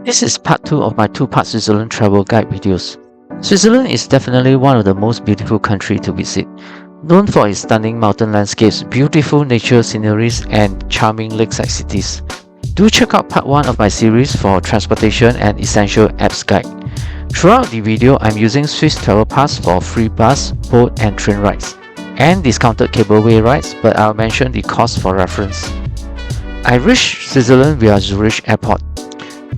This is part 2 of my 2-part Switzerland travel guide videos. Switzerland is definitely one of the most beautiful countries to visit. Known for its stunning mountain landscapes, beautiful nature sceneries, and charming lakeside cities. Do check out part 1 of my series for transportation and essential apps guide. Throughout the video, I'm using Swiss Travel Pass for free bus, boat and train rides, and discounted cableway rides, but I'll mention the cost for reference. I reached Switzerland via Zurich Airport.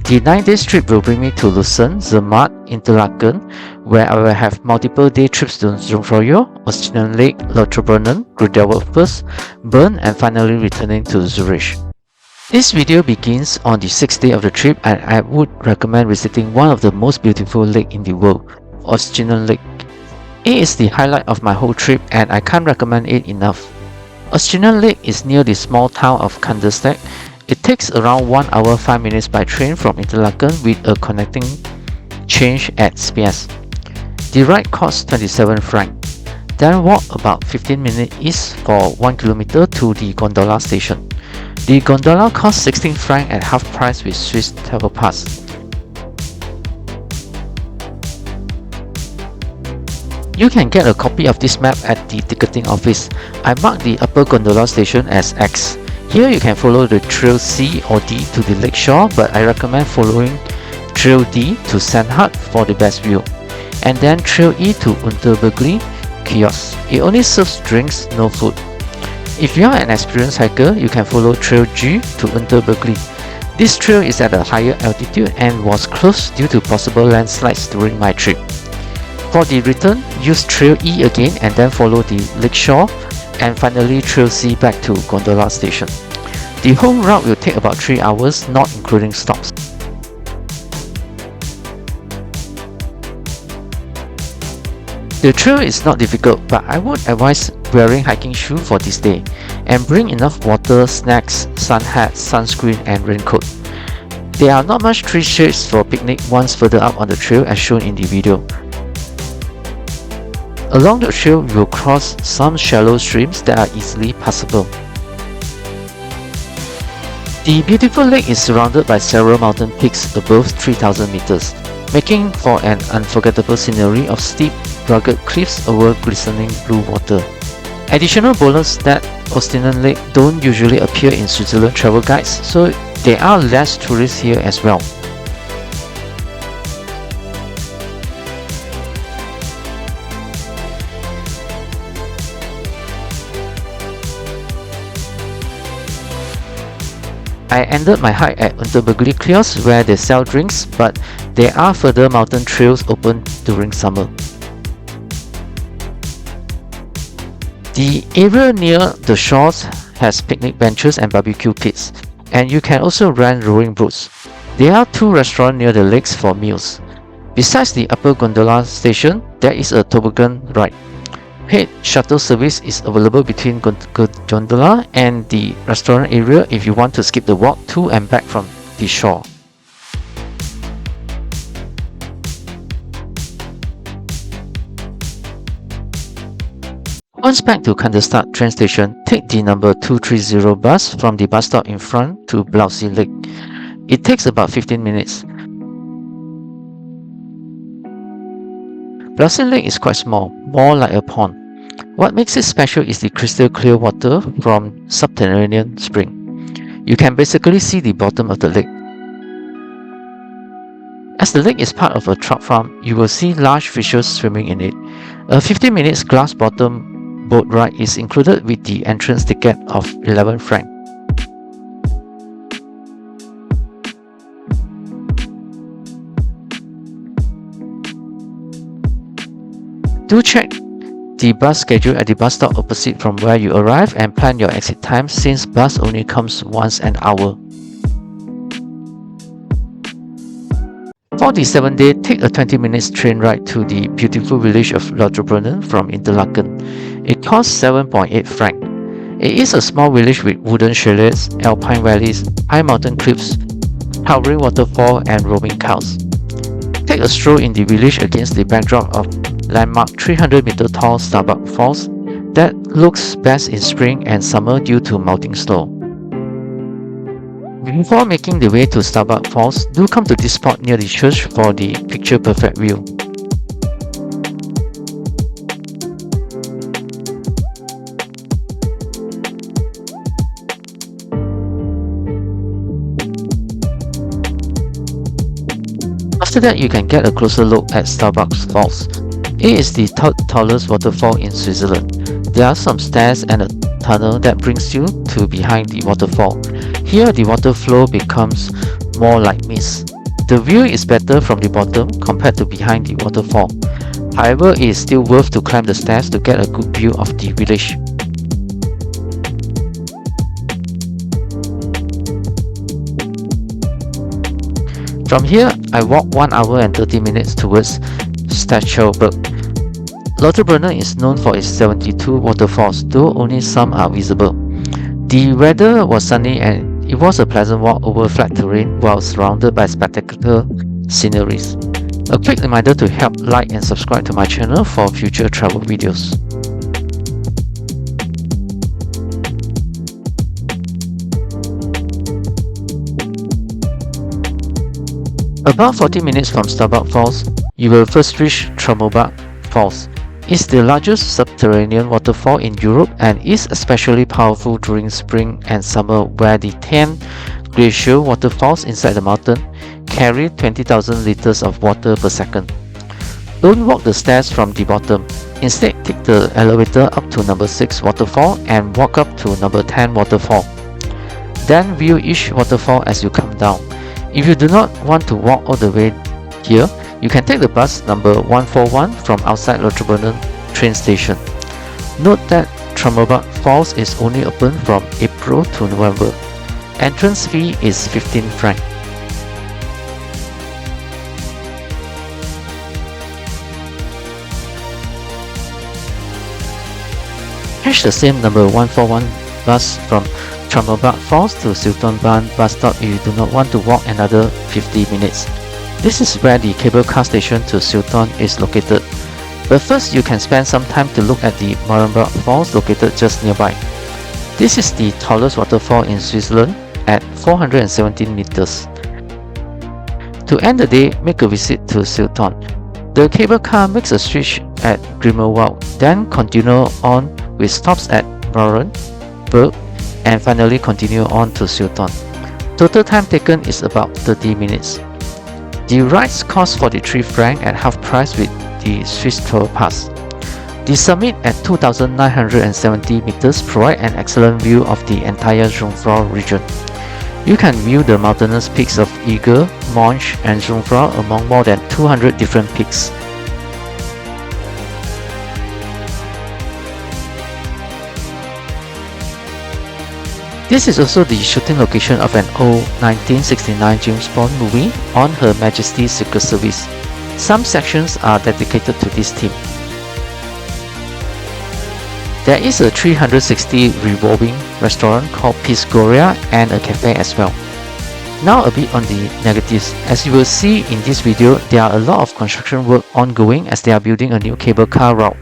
The 9-day trip will bring me to Lucerne, Zermatt, Interlaken, where I will have multiple day trips to Zurich, Oeschinen Lake, Lauterbrunnen, Grindelwald First, Bern, and finally returning to Zurich. This video begins on the 6th day of the trip, and I would recommend visiting one of the most beautiful lakes in the world, Oeschinen Lake. It is the highlight of my whole trip and I can't recommend it enough. Oeschinen Lake is near the small town of Kandersteg. It takes around 1 hour 5 minutes by train from Interlaken with a connecting change at Spiez. The ride costs 27 francs. Then walk about 15 minutes east for 1 kilometer to the gondola station. The gondola costs 16 francs at half price with Swiss Travel Pass. You can get a copy of this map at the ticketing office. I marked the upper gondola station as X. Here you can follow the Trail C or D to the lakeshore, but I recommend following Trail D to Sandhut for the best view, and then Trail E to Unterbergli kiosk. It only serves drinks, no food. If you are an experienced hiker, you can follow Trail G to Unterbergli. This trail is at a higher altitude and was closed due to possible landslides during my trip. For the return, use Trail E again and then follow the lakeshore, and finally Trail C back to gondola station. The whole route will take about 3 hours, not including stops. The trail is not difficult, but I would advise wearing hiking shoes for this day, and bring enough water, snacks, sun hat, sunscreen and raincoat. There are not much tree shades for picnic once further up on the trail as shown in the video. Along the trail, we will cross some shallow streams that are easily passable. The beautiful lake is surrounded by several mountain peaks above 3,000 meters, making for an unforgettable scenery of steep, rugged cliffs over glistening blue water. Additional bonus that Oeschinen Lake don't usually appear in Switzerland travel guides, so there are less tourists here as well. I ended my hike at Unterbergli kiosk where they sell drinks, but there are further mountain trails open during summer. The area near the shores has picnic benches and barbecue pits, and you can also rent rowing boats. There are 2 restaurants near the lakes for meals. Besides the upper gondola station, there is a toboggan ride. Paid shuttle service is available between gondola and the restaurant area if you want to skip the walk to and back from the shore. Once back to Kandersteg train station, take the number 230 bus from the bus stop in front to Blausee Lake. It takes about 15 minutes. Blausee Lake is quite small, more like a pond. What makes it special is the crystal clear water from subterranean spring. You can basically see the bottom of the lake. As the lake is part of a trout farm, you will see large fishes swimming in it. A 15 minutes glass bottom boat ride is included with the entrance ticket of 11 francs. Do check the bus schedule at the bus stop opposite from where you arrive and plan your exit time since bus only comes once an hour. For the 7th day, take a 20 minutes train ride to the beautiful village of Lauterbrunnen from Interlaken. It costs 7.8 francs. It is a small village with wooden chalets, alpine valleys, high mountain cliffs, towering waterfall and roaming cows. Take a stroll in the village against the backdrop of landmark 300-meter tall Staubbach Falls that looks best in spring and summer due to melting snow. Before making the way to Staubbach Falls, do come to this spot near the church for the picture-perfect view. After that, you can get a closer look at Staubbach Falls. It is the tallest waterfall in Switzerland. There are some stairs and a tunnel that brings you to behind the waterfall. Here the water flow becomes more like mist. The view is better from the bottom compared to behind the waterfall. However, it is still worth to climb the stairs to get a good view of the village. From here, I walk 1 hour and 30 minutes towards Staubbach. Lauterbrunnen is known for its 72 waterfalls, though only some are visible. The weather was sunny and it was a pleasant walk over flat terrain while surrounded by spectacular sceneries. A quick reminder to help like and subscribe to my channel for future travel videos. About 40 minutes from Staubbach Falls, you will first reach Trummelbach Falls. It's the largest subterranean waterfall in Europe and is especially powerful during spring and summer, where the 10 glacial waterfalls inside the mountain carry 20,000 liters of water per second. Don't walk the stairs from the bottom. Instead, take the elevator up to number 6 waterfall and walk up to number 10 waterfall. Then view each waterfall as you come down. If you do not want to walk all the way here, you can take the bus number 141 from outside Lauterbrunnen train station. Note that Trummelbach Falls is only open from April to November. Entrance fee is 15 francs. Catch the same number 141 bus from Trummelbach Falls to Schilthorn bus stop if you do not want to walk another 50 minutes. This is where the cable car station to Schilthorn is located. But first, you can spend some time to look at the Trummelbach Falls located just nearby. This is the tallest waterfall in Switzerland at 417 meters. To end the day, make a visit to Schilthorn. The cable car makes a switch at Grindelwald, then continue on with stops at Bern, Berg, and finally continue on to Schilthorn. Total time taken is about 30 minutes. The rides cost 43 francs at half price with the Swiss Tour Pass. The summit at 2,970 meters provide an excellent view of the entire Jungfrau region. You can view the mountainous peaks of Eger, Monch, and Jungfrau among more than 200 different peaks. This is also the shooting location of an old 1969 James Bond movie on Her Majesty's Secret Service. Some sections are dedicated to this theme. There is a 360 revolving restaurant called Pisgoria and a cafe as well. Now a bit on the negatives. As you will see in this video, there are a lot of construction work ongoing as they are building a new cable car route.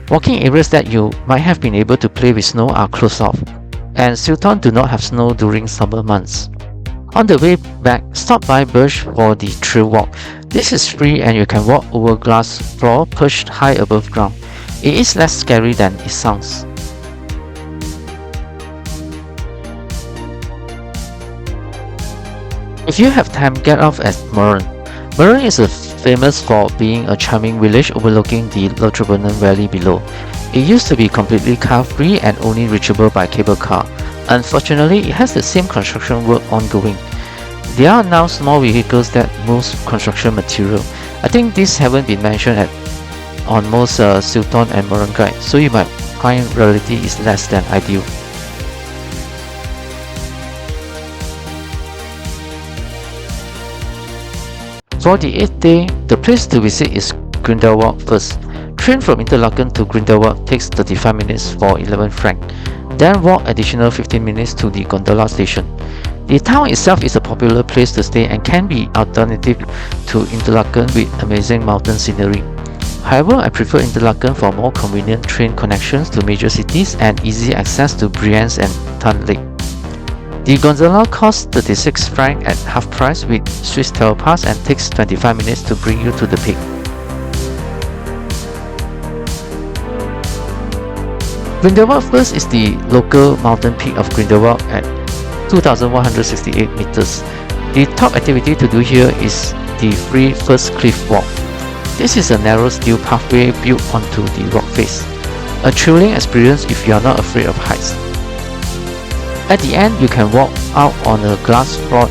Walking areas that you might have been able to play with snow are closed off, and Schilthorn do not have snow during summer months. On the way back, stop by Birch for the trail walk. This is free and you can walk over glass floor perched high above ground. It is less scary than it sounds. If you have time, get off at Bern. Bern is famous for being a charming village overlooking the Lauterbrunnen valley below. It used to be completely car-free and only reachable by cable car. Unfortunately, it has the same construction work ongoing. There are now small vehicles that move construction material. I think these haven't been mentioned on most Schilthorn and Bern guides, so you might find reality is less than ideal. For the 8th day, the place to visit is Grindelwald First. Train from Interlaken to Grindelwald takes 35 minutes for 11 francs. Then walk additional 15 minutes to the gondola station. The town itself is a popular place to stay and can be alternative to Interlaken with amazing mountain scenery. However, I prefer Interlaken for more convenient train connections to major cities and easy access to Brienz and Thun Lake. The gondola costs 36 francs at half price with Swiss Travel Pass and takes 25 minutes to bring you to the peak. Grindelwald First is the local mountain peak of Grindelwald at 2,168 meters. The top activity to do here is the free first cliff walk. This is a narrow steel pathway built onto the rock face. A thrilling experience if you are not afraid of heights. At the end, you can walk out on a glass-floored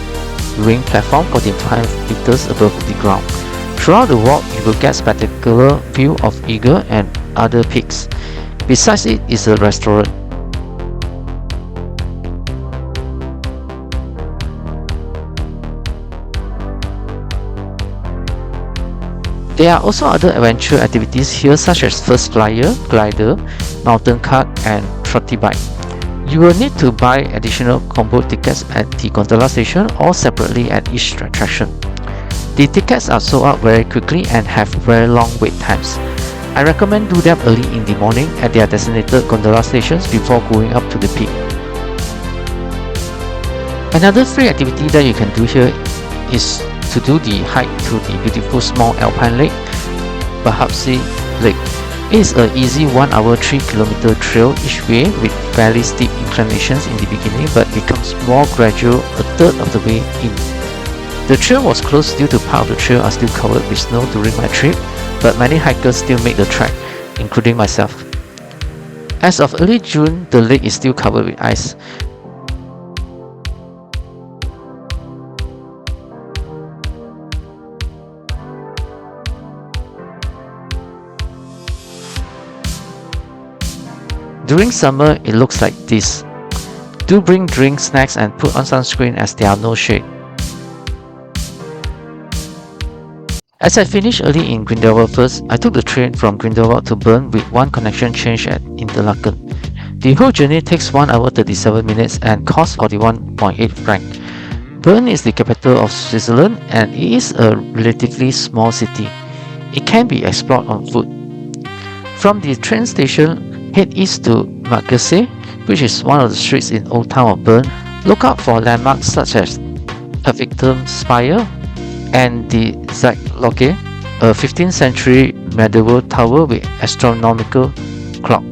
ring platform 45 meters above the ground. Throughout the walk, you will get spectacular view of Eagle and other peaks. Besides it is a restaurant. There are also other adventure activities here such as first flyer, glider, mountain cart and trotty bike. You will need to buy additional combo tickets at the gondola station or separately at each attraction. The tickets are sold out very quickly and have very long wait times. I recommend do them early in the morning at their designated gondola stations before going up to the peak. Another free activity that you can do here is to do the hike to the beautiful small alpine lake, Bachalpsee Lake. It is an easy 1 hour 3 km trail each way with fairly steep inclinations in the beginning but becomes more gradual a third of the way in. The trail was closed due to part of the trail are still covered with snow during my trip, but many hikers still make the trek, including myself. As of early June, the lake is still covered with ice. During summer, it looks like this. Do bring drinks, snacks and put on sunscreen as there are no shade. As I finished early in Grindelwald First, I took the train from Grindelwald to Bern with one connection change at Interlaken. The whole journey takes 1 hour 37 minutes and costs 41.8 franc. Bern is the capital of Switzerland and it is a relatively small city. It can be explored on foot. From the train station, head east to Blausee, which is one of the streets in Old Town of Bern. Look out for landmarks such as Perfectum Spire and the Zurich, a 15th century medieval tower with astronomical clock.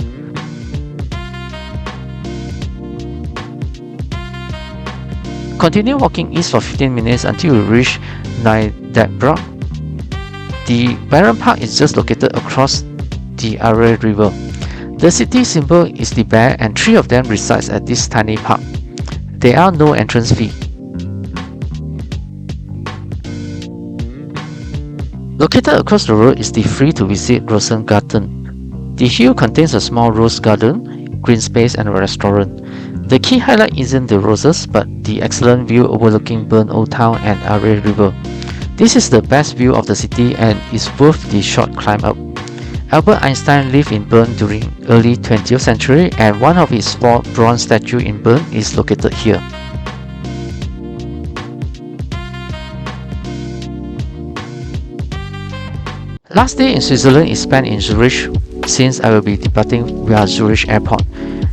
Continue walking east for 15 minutes until you reach Uetliberg. The Bern Park is just located across the Aare River. The city symbol is the bear and 3 of them resides at this tiny park. There are no entrance fee. Located across the road is the free to visit Rosengarten. The hill contains a small rose garden, green space and a restaurant. The key highlight isn't the roses but the excellent view overlooking Bern Old Town and Aare River. This is the best view of the city and is worth the short climb up. Albert Einstein lived in Bern during early 20th century and one of his 4 bronze statues in Bern is located here. Last day in Switzerland is spent in Zurich since I will be departing via Zurich Airport.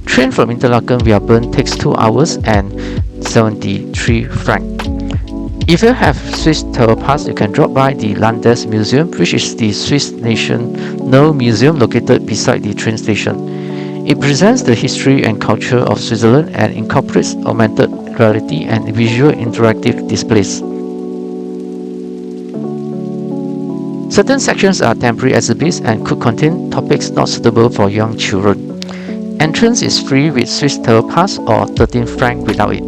Train from Interlaken via Bern takes 2 hours and 73 francs. If you have Swiss Travel Pass, you can drop by the Landes Museum, which is the Swiss National Museum located beside the train station. It presents the history and culture of Switzerland and incorporates augmented reality and visual interactive displays. Certain sections are temporary exhibits and could contain topics not suitable for young children. Entrance is free with Swiss Travel Pass or 13 francs without it.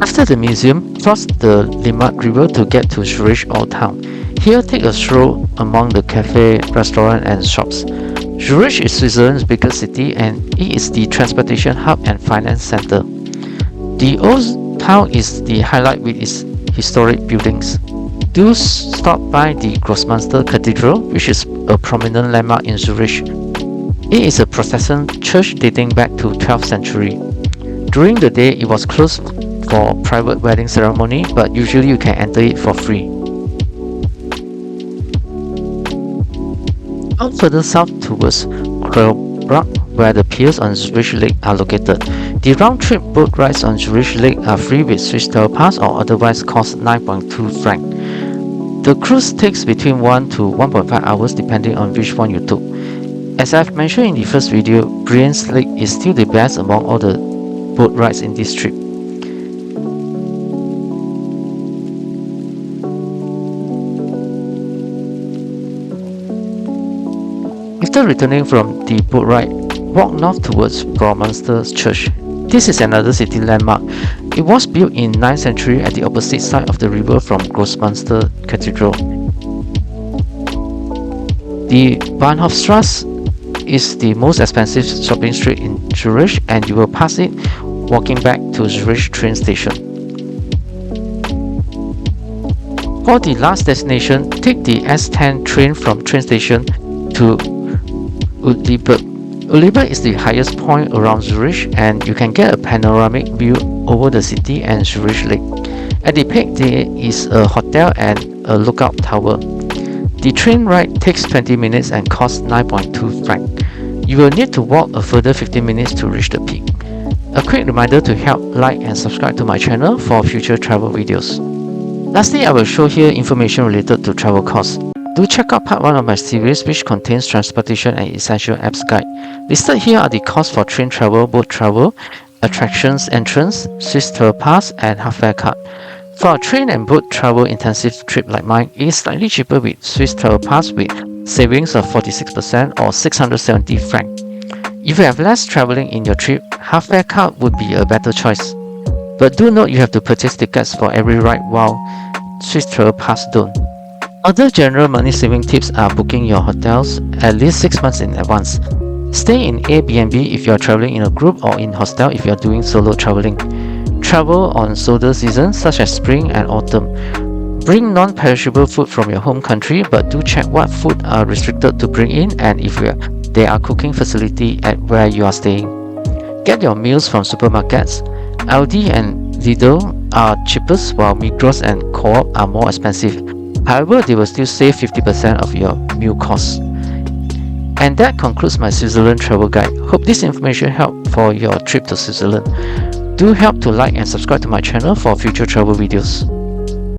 After the museum, cross the Limmat River to get to Zurich Old Town. Here, take a stroll among the cafe, restaurant and shops. Zurich is Switzerland's biggest city and it is the transportation hub and finance center. The Old Town is the highlight with its historic buildings. Do stop by the Grossmünster Cathedral, which is a prominent landmark in Zurich. It is a Protestant church dating back to 12th century. During the day, it was closed for private wedding ceremony, but usually you can enter it for free. Out further south towards Trummelbach where the piers on Zurich Lake are located. The round-trip boat rides on Zurich Lake are free with Swiss Travel Pass or otherwise cost 9.2 franc. The cruise takes between 1 to 1.5 hours depending on which one you took. As I've mentioned in the first video, Blausee Lake is still the best among all the boat rides in this trip. After returning from the boat ride, walk north towards Minster Church. This is another city landmark. It was built in 9th century at the opposite side of the river from Minster Cathedral. The Bahnhofstrasse is the most expensive shopping street in Zurich, and you will pass it walking back to Zurich train station. For the last destination, take the S10 train from train station to Uetliberg. Uetliberg is the highest point around Zurich, and you can get a panoramic view over the city and Zurich Lake. At the peak there is a hotel and a lookout tower. The train ride takes 20 minutes and costs 9.2 franc. You will need to walk a further 15 minutes to reach the peak. A quick reminder to help like and subscribe to my channel for future travel videos. Lastly, I will show here information related to travel costs. Do check out part 1 of my series, which contains transportation and essential apps guide. Listed here are the costs for train travel, boat travel, attractions entrance, Swiss Travel Pass, and half-fare card. For a train and boat travel intensive trip like mine, it is slightly cheaper with Swiss Travel Pass with savings of 46% or 670 franc. If you have less traveling in your trip, half-fare card would be a better choice. But do note you have to purchase tickets for every ride while Swiss Travel Pass don't. Other general money saving tips are booking your hotels at least 6 months in advance. Stay in Airbnb if you are traveling in a group or in hostel if you are doing solo traveling. Travel on shoulder seasons such as spring and autumn. Bring non-perishable food from your home country, but do check what food are restricted to bring in and if there are cooking facility at where you are staying. Get your meals from supermarkets. Aldi and Lidl are cheapest while Migros and Co-op are more expensive. However, they will still save 50% of your meal costs. And that concludes my Switzerland travel guide. Hope this information helped for your trip to Switzerland. Do help to like and subscribe to my channel for future travel videos.